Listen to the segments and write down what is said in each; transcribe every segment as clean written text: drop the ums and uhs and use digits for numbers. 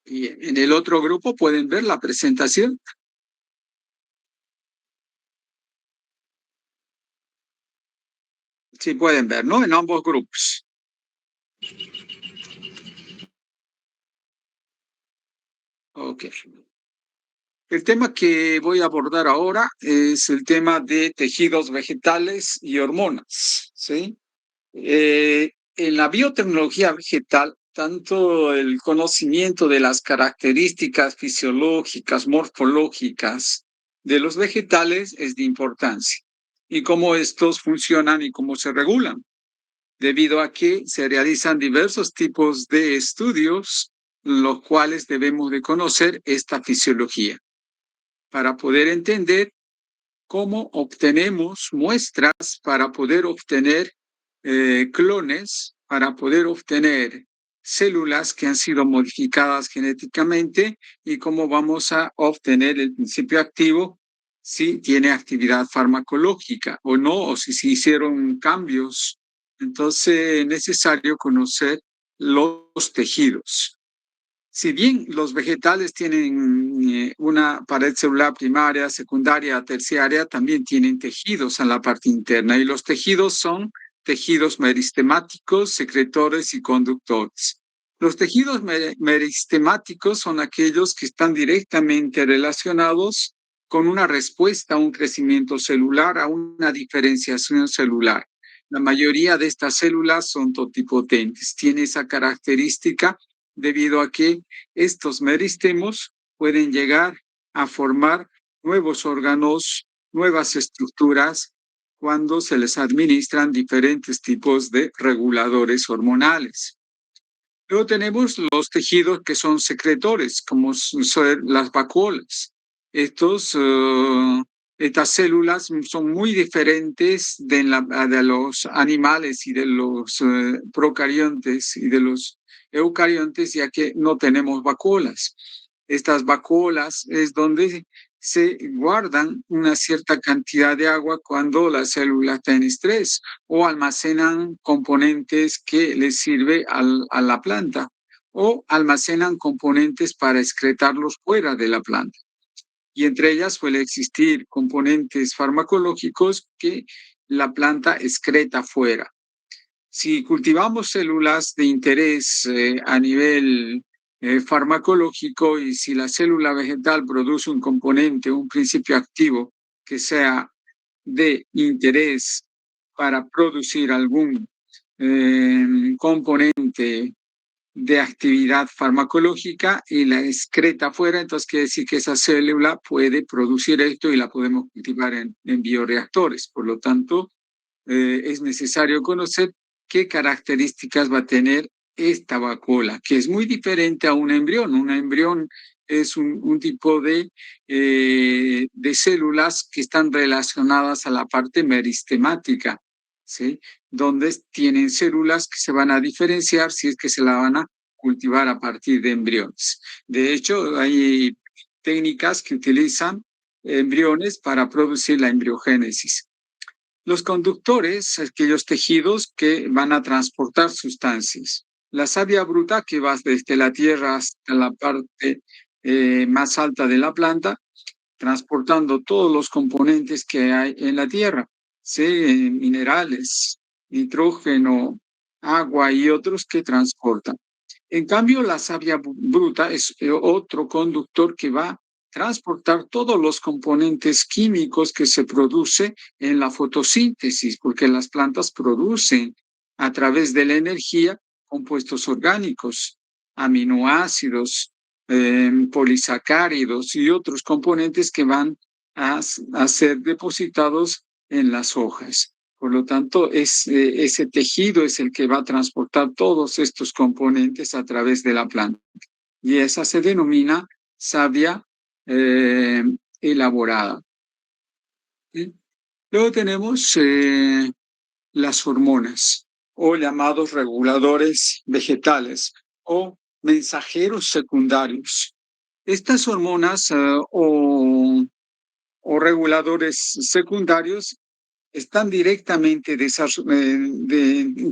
Y en el otro grupo pueden ver la presentación. Sí, pueden ver, ¿no? En ambos grupos. Ok. El tema que voy a abordar ahora es el tema de tejidos vegetales y hormonas, ¿sí? En la biotecnología vegetal, tanto el conocimiento de las características fisiológicas, morfológicas de los vegetales es de importancia y cómo estos funcionan y cómo se regulan, debido a que se realizan diversos tipos de estudios, los cuales debemos de conocer esta fisiología para poder entender cómo obtenemos muestras para poder obtener clones, para poder obtener células que han sido modificadas genéticamente y cómo vamos a obtener el principio activo si tiene actividad farmacológica o no, o si se hicieron cambios. Entonces es necesario conocer los tejidos. Si bien los vegetales tienen una pared celular primaria, secundaria, terciaria, también tienen tejidos en la parte interna y los tejidos son tejidos meristemáticos, secretores y conductores. Los tejidos meristemáticos son aquellos que están directamente relacionados con una respuesta a un crecimiento celular, a una diferenciación celular. La mayoría de estas células son totipotentes, tiene esa característica debido a que estos meristemos pueden llegar a formar nuevos órganos, nuevas estructuras, cuando se les administran diferentes tipos de reguladores hormonales. Luego tenemos los tejidos que son secretores, como son las vacuolas. Estas células son muy diferentes de los animales y de los procariontes y de los eucariontes, ya que no tenemos vacuolas. Estas vacuolas es donde se guardan una cierta cantidad de agua cuando la célula está en estrés o almacenan componentes que les sirve a la planta o almacenan componentes para excretarlos fuera de la planta. Y entre ellas suele existir componentes farmacológicos que la planta excreta fuera. Si cultivamos células de interés a nivel farmacológico y si la célula vegetal produce un componente, un principio activo que sea de interés para producir algún componente de actividad farmacológica y la excreta fuera, entonces quiere decir que esa célula puede producir esto y la podemos cultivar en bioreactores. Por lo tanto, es necesario conocer qué características va a tener esta vacuola, que es muy diferente a un embrión. Un embrión es un tipo de células que están relacionadas a la parte meristemática, ¿sí? Donde tienen células que se van a diferenciar si es que se la van a cultivar a partir de embriones. De hecho, hay técnicas que utilizan embriones para producir la embriogénesis. Los conductores, aquellos tejidos que van a transportar sustancias. La savia bruta que va desde la tierra hasta la parte más alta de la planta, transportando todos los componentes que hay en la tierra, ¿sí? Minerales, nitrógeno, agua y otros que transportan. En cambio, la savia bruta es otro conductor que va a transportar todos los componentes químicos que se produce en la fotosíntesis, porque las plantas producen a través de la energía compuestos orgánicos, aminoácidos, polisacáridos y otros componentes que van a ser depositados en las hojas. Por lo tanto, ese tejido es el que va a transportar todos estos componentes a través de la planta. Y esa se denomina savia elaborada. ¿Sí? Luego tenemos las hormonas o llamados reguladores vegetales o mensajeros secundarios. Estas hormonas o reguladores secundarios están directamente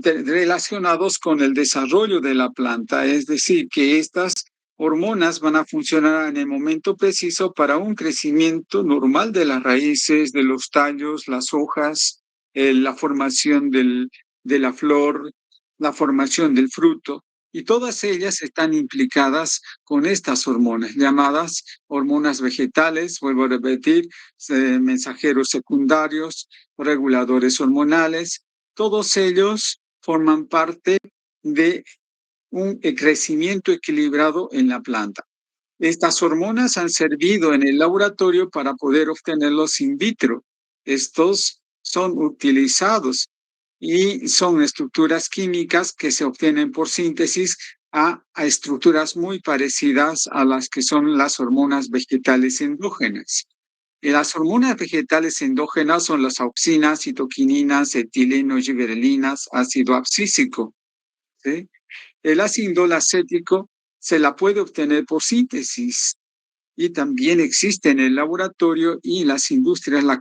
relacionados con el desarrollo de la planta, es decir, que estas hormonas van a funcionar en el momento preciso para un crecimiento normal de las raíces, de los tallos, las hojas, la formación de la flor, la formación del fruto. Y todas ellas están implicadas con estas hormonas, llamadas hormonas vegetales, vuelvo a repetir, mensajeros secundarios, reguladores hormonales. Todos ellos forman parte de un crecimiento equilibrado en la planta. Estas hormonas han servido en el laboratorio para poder obtenerlos in vitro. Estos son utilizados y son estructuras químicas que se obtienen por síntesis a estructuras muy parecidas a las que son las hormonas vegetales endógenas. Y las hormonas vegetales endógenas son las auxinas, citoquininas, etileno, giberelinas, ácido abscísico. ¿Sí? El ácido acético se la puede obtener por síntesis y también existe en el laboratorio y las industrias la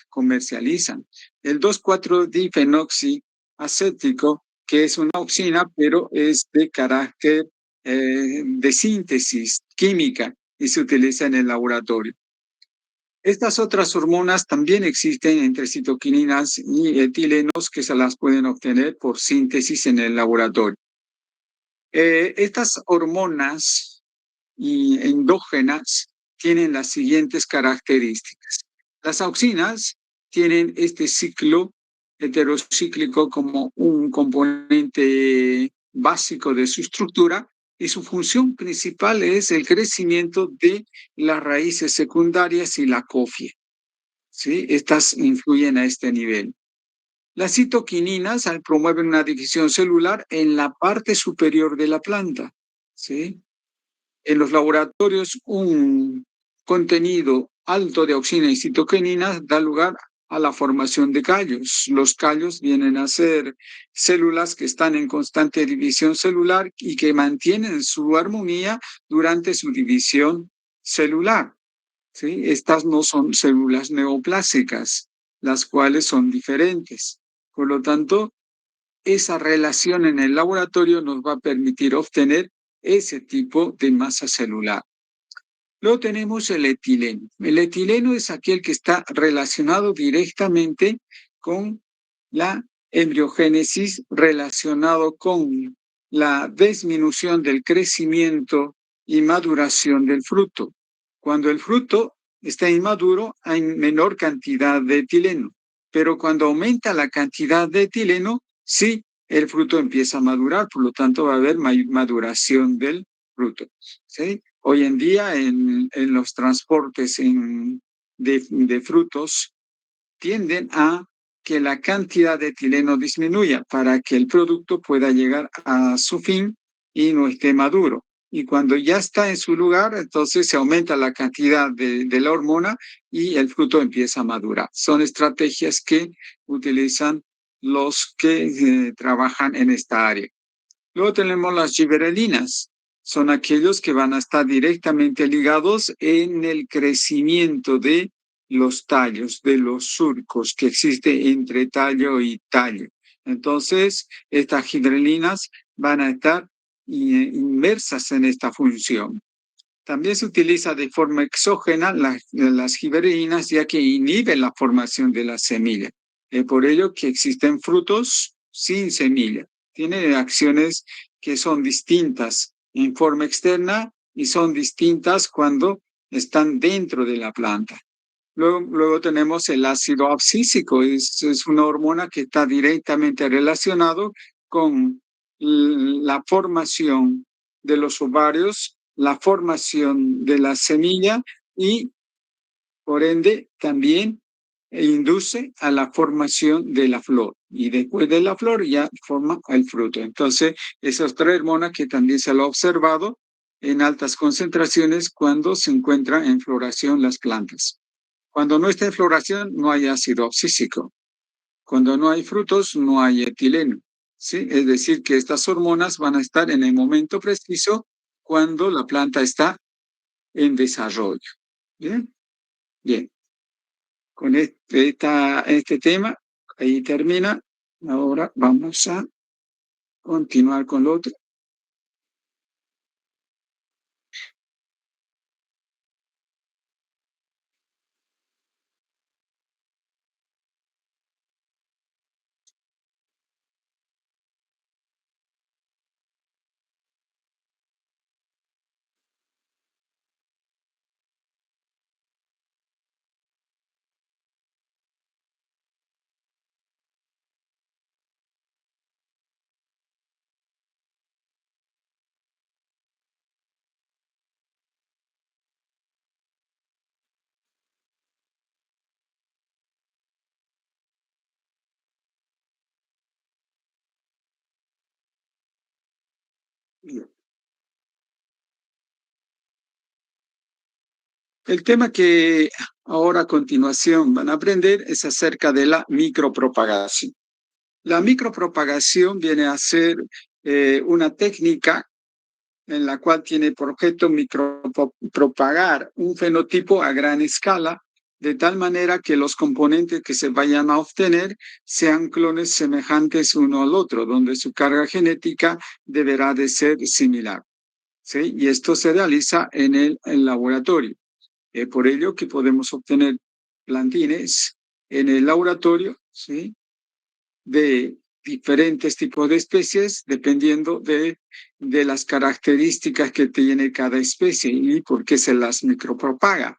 comercializan. El 2,4-difenoxiacético, que es una auxina, pero es de carácter de síntesis química y se utiliza en el laboratorio. Estas otras hormonas también existen entre citoquininas y etilenos que se las pueden obtener por síntesis en el laboratorio. Estas hormonas endógenas tienen las siguientes características. Las auxinas tienen este ciclo heterocíclico como un componente básico de su estructura y su función principal es el crecimiento de las raíces secundarias y la cofia. ¿Sí? Estas influyen a este nivel. Las citoquininas promueven una división celular en la parte superior de la planta. ¿Sí? En los laboratorios, un contenido alto de auxina y citoquininas da lugar a la formación de callos. Los callos vienen a ser células que están en constante división celular y que mantienen su armonía durante su división celular. ¿Sí? Estas no son células neoplásicas, las cuales son diferentes. Por lo tanto, esa relación en el laboratorio nos va a permitir obtener ese tipo de masa celular. Luego tenemos el etileno. El etileno es aquel que está relacionado directamente con la embriogénesis, relacionado con la disminución del crecimiento y maduración del fruto. Cuando el fruto está inmaduro, hay menor cantidad de etileno, pero cuando aumenta la cantidad de etileno, sí, el fruto empieza a madurar, por lo tanto va a haber maduración del fruto. ¿Sí? Hoy en día en los transportes de frutos tienden a que la cantidad de etileno disminuya para que el producto pueda llegar a su fin y no esté maduro. Y cuando ya está en su lugar, entonces se aumenta la cantidad de la hormona y el fruto empieza a madurar. Son estrategias que utilizan los que trabajan en esta área. Luego tenemos las giberelinas. Son aquellos que van a estar directamente ligados en el crecimiento de los tallos, de los surcos que existe entre tallo y tallo. Entonces, estas giberelinas van a estar inmersas en esta función. También se utiliza de forma exógena las giberelinas, ya que inhiben la formación de la semilla. Por ello que existen frutos sin semilla. Tienen acciones que son distintas en forma externa y son distintas cuando están dentro de la planta. Luego tenemos el ácido abscísico, es una hormona que está directamente relacionado con la formación de los ovarios, la formación de la semilla y, por ende, también induce a la formación de la flor. Y después de la flor ya forma el fruto. Entonces, esas tres hormonas que también se lo ha observado en altas concentraciones cuando se encuentran en floración las plantas. Cuando no está en floración, no hay ácido abscísico. Cuando no hay frutos, no hay etileno. ¿Sí? Es decir, que estas hormonas van a estar en el momento preciso cuando la planta está en desarrollo. Bien, bien. Con este tema, ahí termina. Ahora vamos a continuar con lo otro. El tema que ahora a continuación van a aprender es acerca de la micropropagación. La micropropagación viene a ser una técnica en la cual tiene por objeto micropropagar un fenotipo a gran escala, de tal manera que los componentes que se vayan a obtener sean clones semejantes uno al otro, donde su carga genética deberá de ser similar. ¿Sí? Y esto se realiza en el laboratorio. Por ello que podemos obtener plantines en el laboratorio, ¿sí? De diferentes tipos de especies, dependiendo de las características que tiene cada especie y por qué se las micropropaga.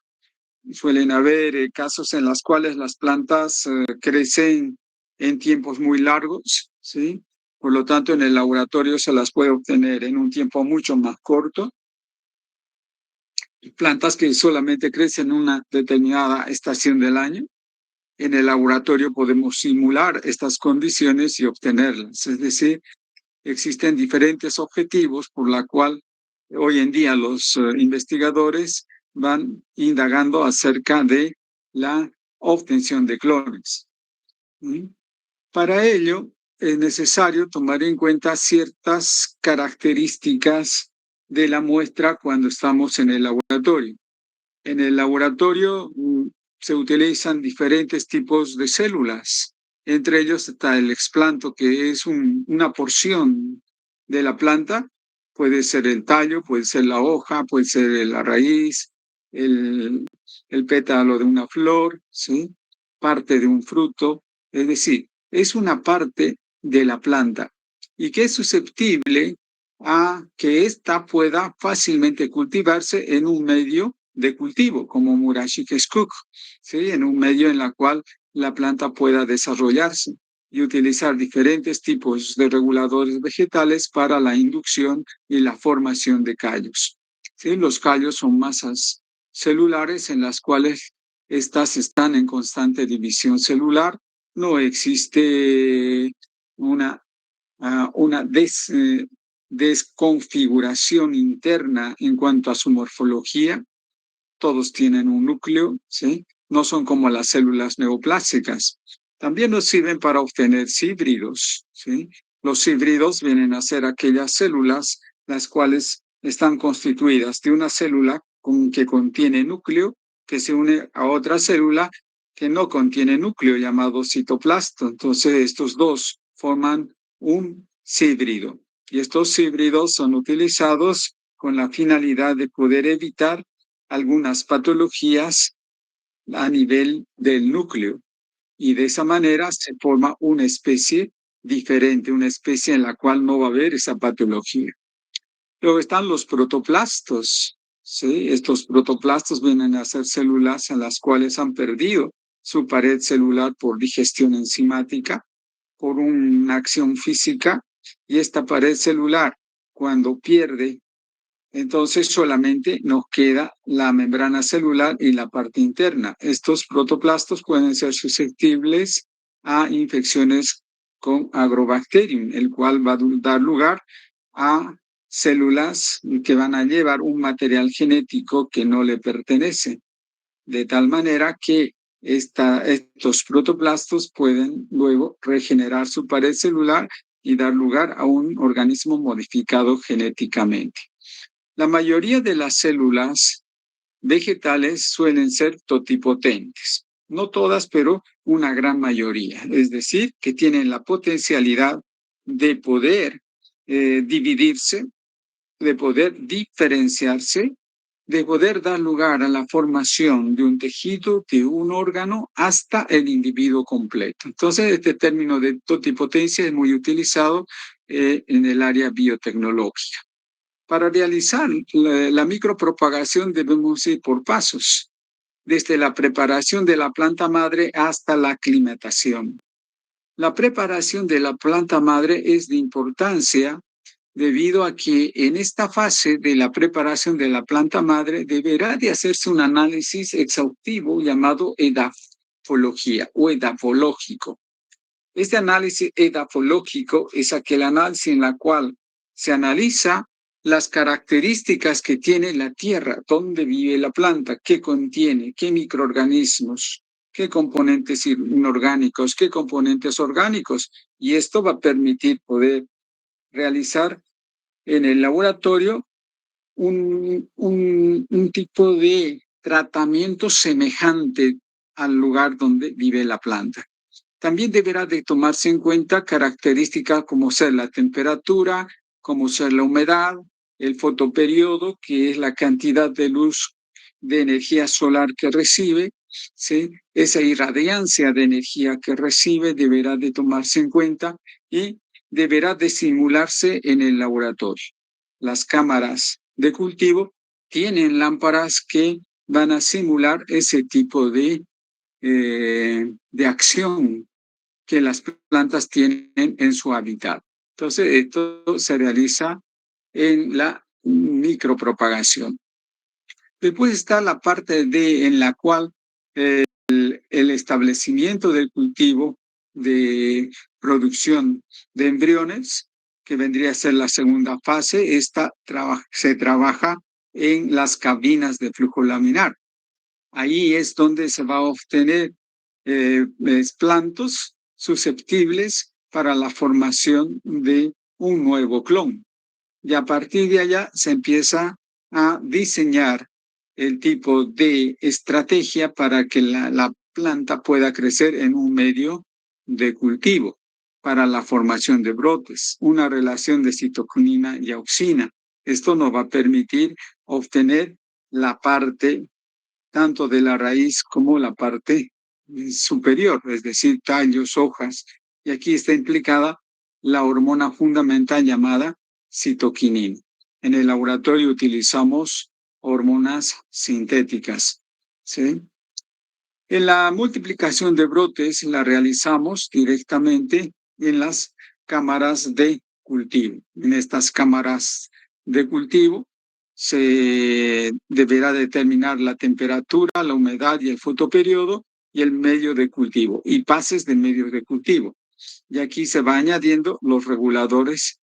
Suelen haber casos en los cuales las plantas crecen en tiempos muy largos, ¿sí? Por lo tanto, en el laboratorio se las puede obtener en un tiempo mucho más corto. Plantas que solamente crecen en una determinada estación del año. En el laboratorio podemos simular estas condiciones y obtenerlas. Es decir, existen diferentes objetivos por la cual hoy en día los investigadores van indagando acerca de la obtención de clones. ¿Mm? Para ello es necesario tomar en cuenta ciertas características de la muestra cuando estamos en el laboratorio. En el laboratorio se utilizan diferentes tipos de células. Entre ellos está el explanto, que es una porción de la planta. Puede ser el tallo, puede ser la hoja, puede ser la raíz, el, el pétalo de una flor, ¿sí? Parte de un fruto. Es decir, es una parte de la planta y que es susceptible a que ésta pueda fácilmente cultivarse en un medio de cultivo, como Murashiki-skuk, ¿sí? En un medio en el cual la planta pueda desarrollarse y utilizar diferentes tipos de reguladores vegetales para la inducción y la formación de callos. ¿Sí? Los callos son masas celulares en las cuales estas están en constante división celular. No existe una desconfiguración interna en cuanto a su morfología. Todos tienen un núcleo, ¿sí? No son como las células neoplásicas. También nos sirven para obtener híbridos, ¿sí? Los híbridos vienen a ser aquellas células las cuales están constituidas de una célula que contiene núcleo que se une a otra célula que no contiene núcleo llamado citoplasto. Entonces estos dos forman un híbrido y estos híbridos son utilizados con la finalidad de poder evitar algunas patologías a nivel del núcleo y de esa manera se forma una especie diferente, una especie en la cual no va a haber esa patología. Luego están los protoplastos, ¿sí? Estos protoplastos vienen a ser células en las cuales han perdido su pared celular por digestión enzimática, por una acción física, y esta pared celular, cuando pierde, entonces solamente nos queda la membrana celular y la parte interna. Estos protoplastos pueden ser susceptibles a infecciones con Agrobacterium, el cual va a dar lugar a células que van a llevar un material genético que no le pertenece, de tal manera que estos protoplastos pueden luego regenerar su pared celular y dar lugar a un organismo modificado genéticamente. La mayoría de las células vegetales suelen ser totipotentes. No todas, pero una gran mayoría. Es decir, que tienen la potencialidad de poder dividirse, de poder diferenciarse, de poder dar lugar a la formación de un tejido, de un órgano, hasta el individuo completo. Entonces, este término de totipotencia es muy utilizado en el área biotecnológica. Para realizar la micropropagación debemos ir por pasos, desde la preparación de la planta madre hasta la aclimatación. La preparación de la planta madre es de importancia debido a que en esta fase de la preparación de la planta madre deberá de hacerse un análisis exhaustivo llamado edafología o edafológico. Este análisis edafológico es aquel análisis en el cual se analiza las características que tiene la tierra, dónde vive la planta, qué contiene, qué microorganismos, qué componentes inorgánicos, qué componentes orgánicos. Y esto va a permitir poder realizar en el laboratorio un tipo de tratamiento semejante al lugar donde vive la planta. También deberá de tomarse en cuenta características como ser la temperatura, como ser la humedad, el fotoperiodo, que es la cantidad de luz de energía solar que recibe, ¿sí? Esa irradiancia de energía que recibe deberá de tomarse en cuenta y deberá de simularse en el laboratorio. Las cámaras de cultivo tienen lámparas que van a simular ese tipo de acción que las plantas tienen en su hábitat. Entonces, esto se realiza en la micropropagación. Después está la parte en la cual el establecimiento del cultivo de producción de embriones, que vendría a ser la segunda fase, se trabaja en las cabinas de flujo laminar. Ahí es donde se va a obtener plantos susceptibles para la formación de un nuevo clon. Y a partir de allá se empieza a diseñar el tipo de estrategia para que la planta pueda crecer en un medio de cultivo para la formación de brotes, una relación de citoquinina y auxina. Esto nos va a permitir obtener la parte tanto de la raíz como la parte superior, es decir, tallos, hojas. Y aquí está implicada la hormona fundamental llamada citoquinina. En el laboratorio utilizamos hormonas sintéticas, ¿sí? En la multiplicación de brotes la realizamos directamente en las cámaras de cultivo. En estas cámaras de cultivo se deberá determinar la temperatura, la humedad y el fotoperiodo y el medio de cultivo y pases de medio de cultivo. Y aquí se va añadiendo los reguladores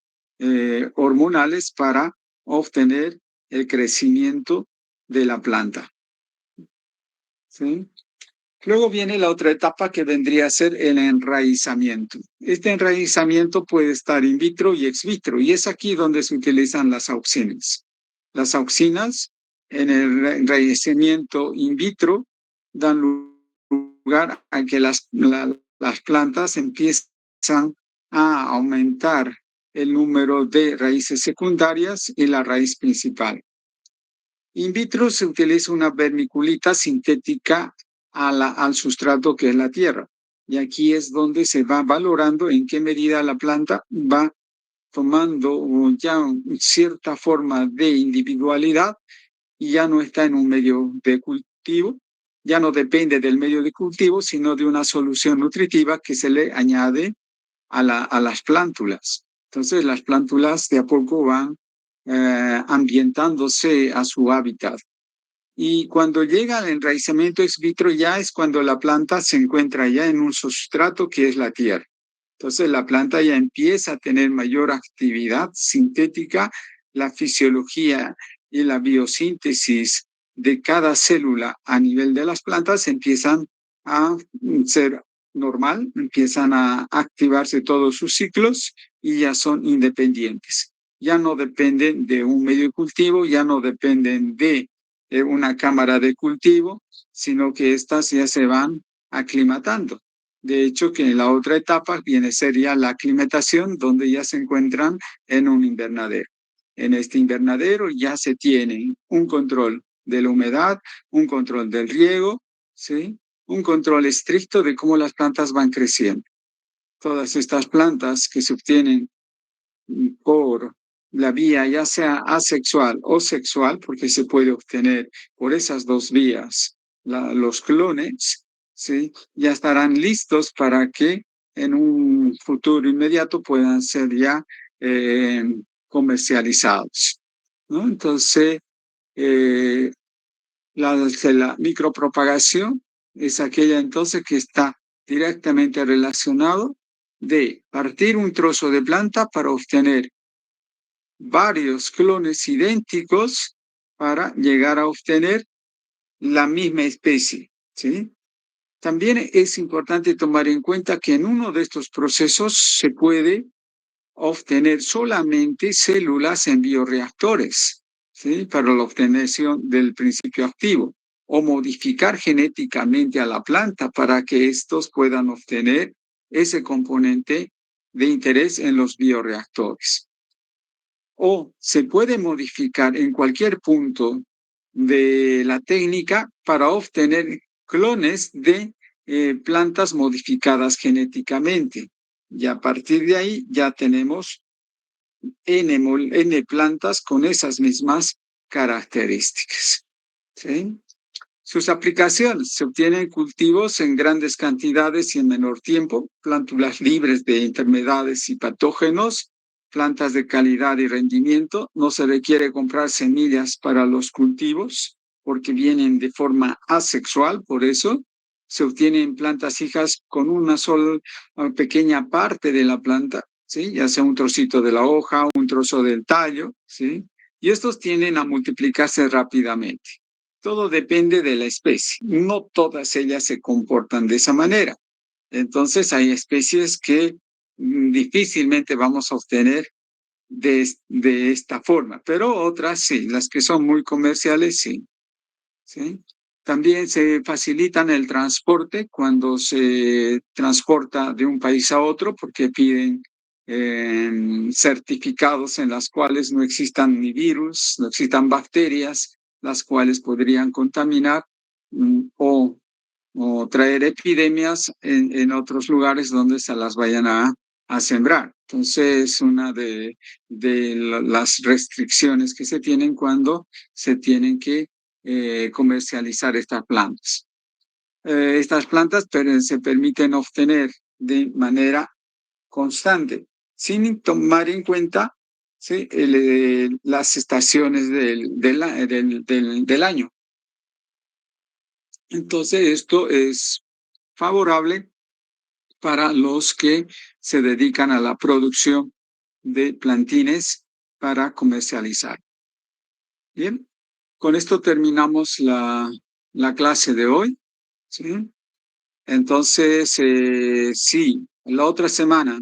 hormonales para obtener el crecimiento de la planta, ¿sí? Luego viene la otra etapa que vendría a ser el enraizamiento. Este enraizamiento puede estar in vitro y ex vitro, y es aquí donde se utilizan las auxinas. Las auxinas en el enraizamiento in vitro dan lugar a que las plantas empiezan a aumentar el número de raíces secundarias y la raíz principal. In vitro se utiliza una vermiculita sintética al sustrato que es la tierra. Y aquí es donde se va valorando en qué medida la planta va tomando ya cierta forma de individualidad y ya no está en un medio de cultivo, ya no depende del medio de cultivo, sino de una solución nutritiva que se le añade a las plántulas. Entonces las plántulas de a poco van ambientándose a su hábitat. Y cuando llega al enraizamiento ex vitro ya es cuando la planta se encuentra ya en un sustrato que es la tierra. Entonces la planta ya empieza a tener mayor actividad sintética, la fisiología y la biosíntesis de cada célula a nivel de las plantas empiezan a ser normal, empiezan a activarse todos sus ciclos y ya son independientes. Ya no dependen de un medio de cultivo, ya no dependen de una cámara de cultivo, sino que estas ya se van aclimatando. De hecho, que en la otra etapa sería la aclimatación, donde ya se encuentran en un invernadero. En este invernadero ya se tiene un control de la humedad, un control del riego, ¿sí? Un control estricto de cómo las plantas van creciendo. Todas estas plantas que se obtienen por la vía ya sea asexual o sexual, porque se puede obtener por esas dos vías los clones, ¿sí? Ya estarán listos para que en un futuro inmediato puedan ser ya eh, comercializados, ¿no? Entonces, eh, la micropropagación es aquella entonces que está directamente relacionado de partir un trozo de planta para obtener varios clones idénticos para llegar a obtener la misma especie, ¿sí? También es importante tomar en cuenta que en uno de estos procesos se puede obtener solamente células en bioreactores, ¿sí? Para la obtención del principio activo, o modificar genéticamente a la planta para que estos puedan obtener ese componente de interés en los bioreactores. O se puede modificar en cualquier punto de la técnica para obtener clones de plantas modificadas genéticamente. Y a partir de ahí ya tenemos N plantas con esas mismas características. ¿Sí? Sus aplicaciones se obtienen cultivos en grandes cantidades y en menor tiempo, plántulas libres de enfermedades y patógenos, plantas de calidad y rendimiento. No se requiere comprar semillas para los cultivos porque vienen de forma asexual, por eso se obtienen plantas hijas con una sola pequeña parte de la planta, ¿sí? Ya sea un trocito de la hoja, un trozo del tallo, ¿sí? Y estos tienden a multiplicarse rápidamente. Todo depende de la especie. No todas ellas se comportan de esa manera. Entonces hay especies que difícilmente vamos a obtener de esta forma, pero otras sí, las que son muy comerciales sí. ¿Sí? También se facilitan el transporte cuando se transporta de un país a otro porque piden certificados en las cuales no existan ni virus, no existan bacterias, las cuales podrían contaminar o traer epidemias en otros lugares donde se las vayan a sembrar. Entonces, una de las restricciones que se tienen cuando se tienen que comercializar estas plantas. Estas plantas se permiten obtener de manera constante, sin tomar en cuenta, ¿sí? Las estaciones del año. Entonces, esto es favorable para los que se dedican a la producción de plantines para comercializar. Bien, con esto terminamos la clase de hoy, ¿sí? Entonces, sí, la otra semana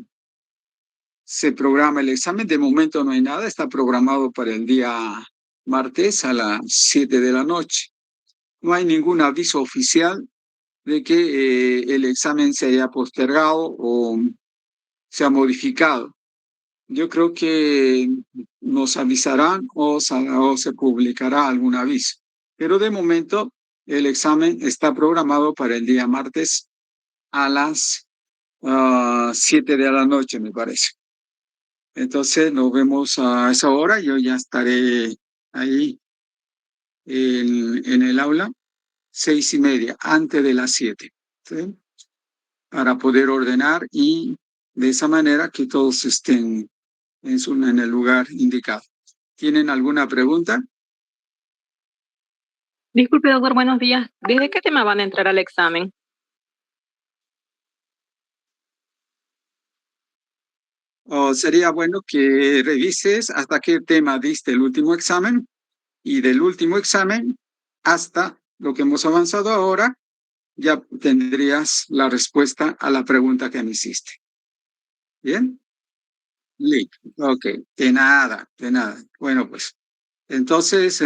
se programa el examen. De momento no hay nada, está programado para el día martes a las 7 de la noche. No hay ningún aviso oficial de que el examen se haya postergado o se ha modificado. Yo creo que nos avisarán o se publicará algún aviso. Pero de momento el examen está programado para el día martes a las 7 de la noche, me parece. Entonces nos vemos a esa hora. Yo ya estaré ahí en el aula, 6:30, antes de las 7, ¿sí? Para poder ordenar y de esa manera que todos estén en el lugar indicado. ¿Tienen alguna pregunta? Disculpe, doctor, buenos días. ¿Desde qué tema van a entrar al examen? O sería bueno que revises hasta qué tema diste el último examen y del último examen hasta lo que hemos avanzado ahora, ya tendrías la respuesta a la pregunta que me hiciste. ¿Bien? Listo. Ok, de nada, de nada. Bueno, pues entonces...